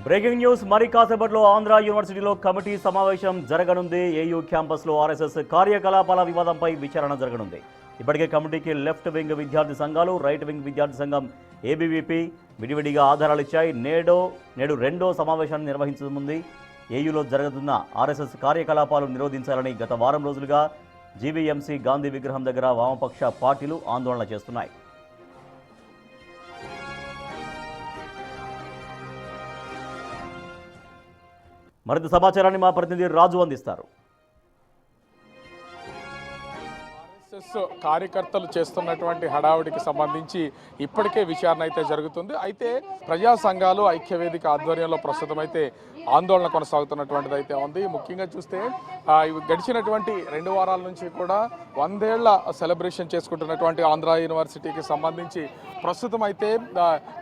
Breaking news మరి కాసేపట్లో ఆంధ్ర యూనివర్సిటీలో కమిటీ సమావేశం జరగనుంది. ఏయూ క్యాంపస్లో ఆర్ఎస్ఎస్ కార్యకలాపాల వివాదంపై విచారణ జరగనుంది. ఇప్పటికే కమిటీకి లెఫ్ట్ వింగ్ విద్యార్థి సంఘాలు, రైట్ వింగ్ విద్యార్థి సంఘం ఏబీవీపీ విడివిడిగా ఆధారాలు ఇచ్చాయి. నేడు రెండో సమావేశాన్ని నిర్వహించనుంది. ఏయూలో జరుగుతున్న ఆర్ఎస్ఎస్ కార్యకలాపాలు నిరోధించాలని గత వారం రోజులుగా జీవీఎంసీ గాంధీ విగ్రహం దగ్గర వామపక్ష పార్టీలు ఆందోళన చేస్తున్నాయి. మరింత సమాచారాన్ని మా ప్రతినిధి రాజు అందిస్తారు. కార్యకర్తలు చేస్తున్నటువంటి హడావుడికి సంబంధించి ఇప్పటికే విచారణ అయితే జరుగుతుంది. అయితే ప్రజా సంఘాలు ఐక్యవేదిక ఆధ్వర్యంలో ప్రస్తుతం అయితే ఆందోళన కొనసాగుతున్నటువంటిది అయితే ఉంది. ముఖ్యంగా చూస్తే గడిచినటువంటి 2 వారాల నుంచి కూడా 100 ఏళ్ల సెలబ్రేషన్ చేసుకుంటున్నటువంటి ఆంధ్ర యూనివర్సిటీకి సంబంధించి ప్రస్తుతం అయితే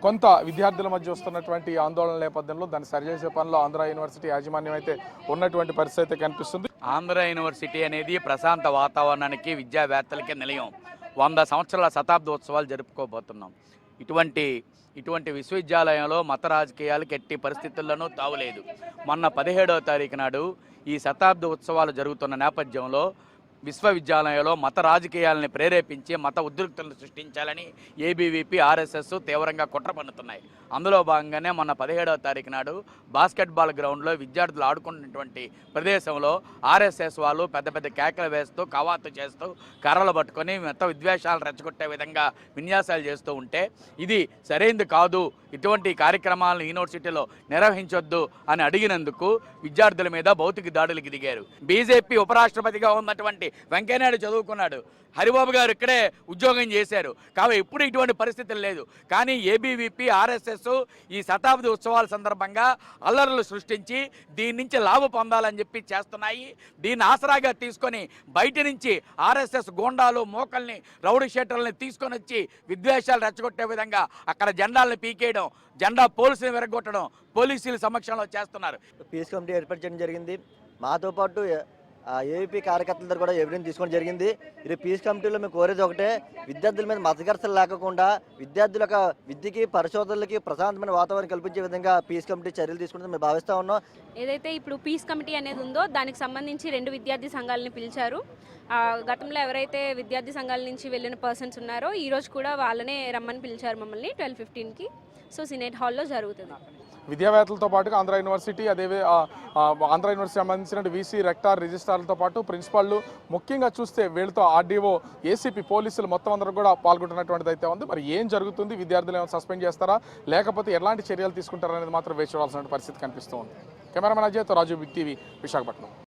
కొంత విద్యార్థుల మధ్య వస్తున్నటువంటి ఆందోళన నేపథ్యంలో దాన్ని సరిచేసే పనిలో ఆంధ్ర యూనివర్సిటీ యాజమాన్యం అయితే ఉన్నటువంటి పరిస్థితి అయితే కనిపిస్తుంది. ఆంధ్ర యూనివర్సిటీ అనేది ప్రశాంత వాతావరణానికి విద్యావేత్తలకి నిలయం. 100 సంవత్సరాల శతాబ్దోత్సవాలు జరుపుకోబోతున్నాం. ఇటువంటి విశ్వవిద్యాలయంలో మత రాజకీయాలకు ఎట్టి పరిస్థితుల్లోనూ తావులేదు. మొన్న 17వ తారీఖు నాడు ఈ శతాబ్ద ఉత్సవాలు జరుగుతున్న నేపథ్యంలో విశ్వవిద్యాలయంలో మత రాజకీయాలని ప్రేరేపించి మత ఉద్రిక్తలను సృష్టించాలని ఏబీవీపీ, ఆర్ఎస్ఎస్ తీవ్రంగా కుట్ర పన్నుతున్నాయి. అందులో భాగంగానే మొన్న 17వ తారీఖు నాడు బాస్కెట్బాల్ గ్రౌండ్లో విద్యార్థులు ఆడుకున్నటువంటి ప్రదేశంలో ఆర్ఎస్ఎస్ వాళ్ళు పెద్ద పెద్ద కేకలు వేస్తూ, కవాతు చేస్తూ, కర్రలు పట్టుకొని మత విద్వేషాలు రెచ్చగొట్టే విధంగా విన్యాసాలు చేస్తూ ఉంటే ఇది సరైనది కాదు, ఇటువంటి కార్యక్రమాలను యూనివర్సిటీలో నిర్వహించొద్దు అని అడిగినందుకు విద్యార్థుల మీద భౌతిక దాడులకు దిగారు. బీజేపీ ఉపరాష్ట్రపతిగా ఉన్నటువంటి వెంకయ్యనాయుడు చదువుకున్నాడు, హరిబాబు గారు ఇక్కడే ఉద్యోగం చేశారు. కాబట్టి ఇప్పుడు ఇటువంటి పరిస్థితులు లేదు. కానీ ఏబీవీపీ, ఆర్ఎస్ఎస్ ఈ శతాబ్ది ఉత్సవాల సందర్భంగా అల్లర్లు సృష్టించి దీని నుంచి లాభం పొందాలని చెప్పి చేస్తున్నాయి. దీన్ని ఆసరాగా తీసుకొని బయట నుంచి ఆర్ఎస్ఎస్ గోండాలు, మోకల్ని, రౌడీ షీటర్లని తీసుకొని వచ్చి విద్వేషాలు రెచ్చగొట్టే విధంగా అక్కడ జెండాలను పీకేయడం, జెండా పోలీసులు విరగొట్టడం పోలీసుల సమక్షంలో చేస్తున్నారు. పీస్ కమిటీ ఏర్పాటు చేయడం జరిగింది. మాతో పాటు ఏవీపీ కార్యకర్తల దగ్గర కూడా ఎవిడెన్స్ తీసుకోవడం జరిగింది. ఇది పీస్ కమిటీలో మేము కోరేది ఒకటే, విద్యార్థుల మీద మతఘర్షణలు లేకుండా విద్యార్థుల యొక్క విద్యకి, పరిశోధనలకి ప్రశాంతమైన వాతావరణం కల్పించే విధంగా పీస్ కమిటీ చర్యలు తీసుకుంటే మేము భావిస్తూ ఉన్నాం. ఏదైతే ఇప్పుడు పీస్ కమిటీ అనేది ఉందో దానికి సంబంధించి 2 విద్యార్థి సంఘాలని పిలిచారు. గతంలో ఎవరైతే విద్యార్థి సంఘాల నుంచి వెళ్ళిన పర్సన్స్ ఉన్నారో ఈరోజు కూడా వాళ్ళనే రమ్మని పిలిచారు మమ్మల్ని 12:15కి. సో సినేట్ హాల్లో జరుగుతుంది. విద్యావేత్తలతో పాటుగా ఆంధ్ర యూనివర్సిటీ, ఆంధ్ర యూనివర్సిటీ సంబంధించిన వీసీ, రెక్టార్, రిజిస్ట్రార్లతో పాటు ప్రిన్సిపాళ్ళు, ముఖ్యంగా చూస్తే వీళ్ళతో ఆర్డీఓ, ఏసీపీ, పోలీసులు మొత్తం అందరూ కూడా పాల్గొంటున్నటువంటిది అయితే ఉంది. మరి ఏం జరుగుతుంది, విద్యార్థులు ఏమైనా సస్పెండ్ చేస్తారా లేకపోతే ఎలాంటి చర్యలు తీసుకుంటారా అనేది మాత్రం వేచి చూడాల్సిన పరిస్థితి కనిపిస్తూ ఉంది. కెమెరామెన్ అజయ్తో రాజు, బిగ్ టీవీ, విశాఖపట్నం.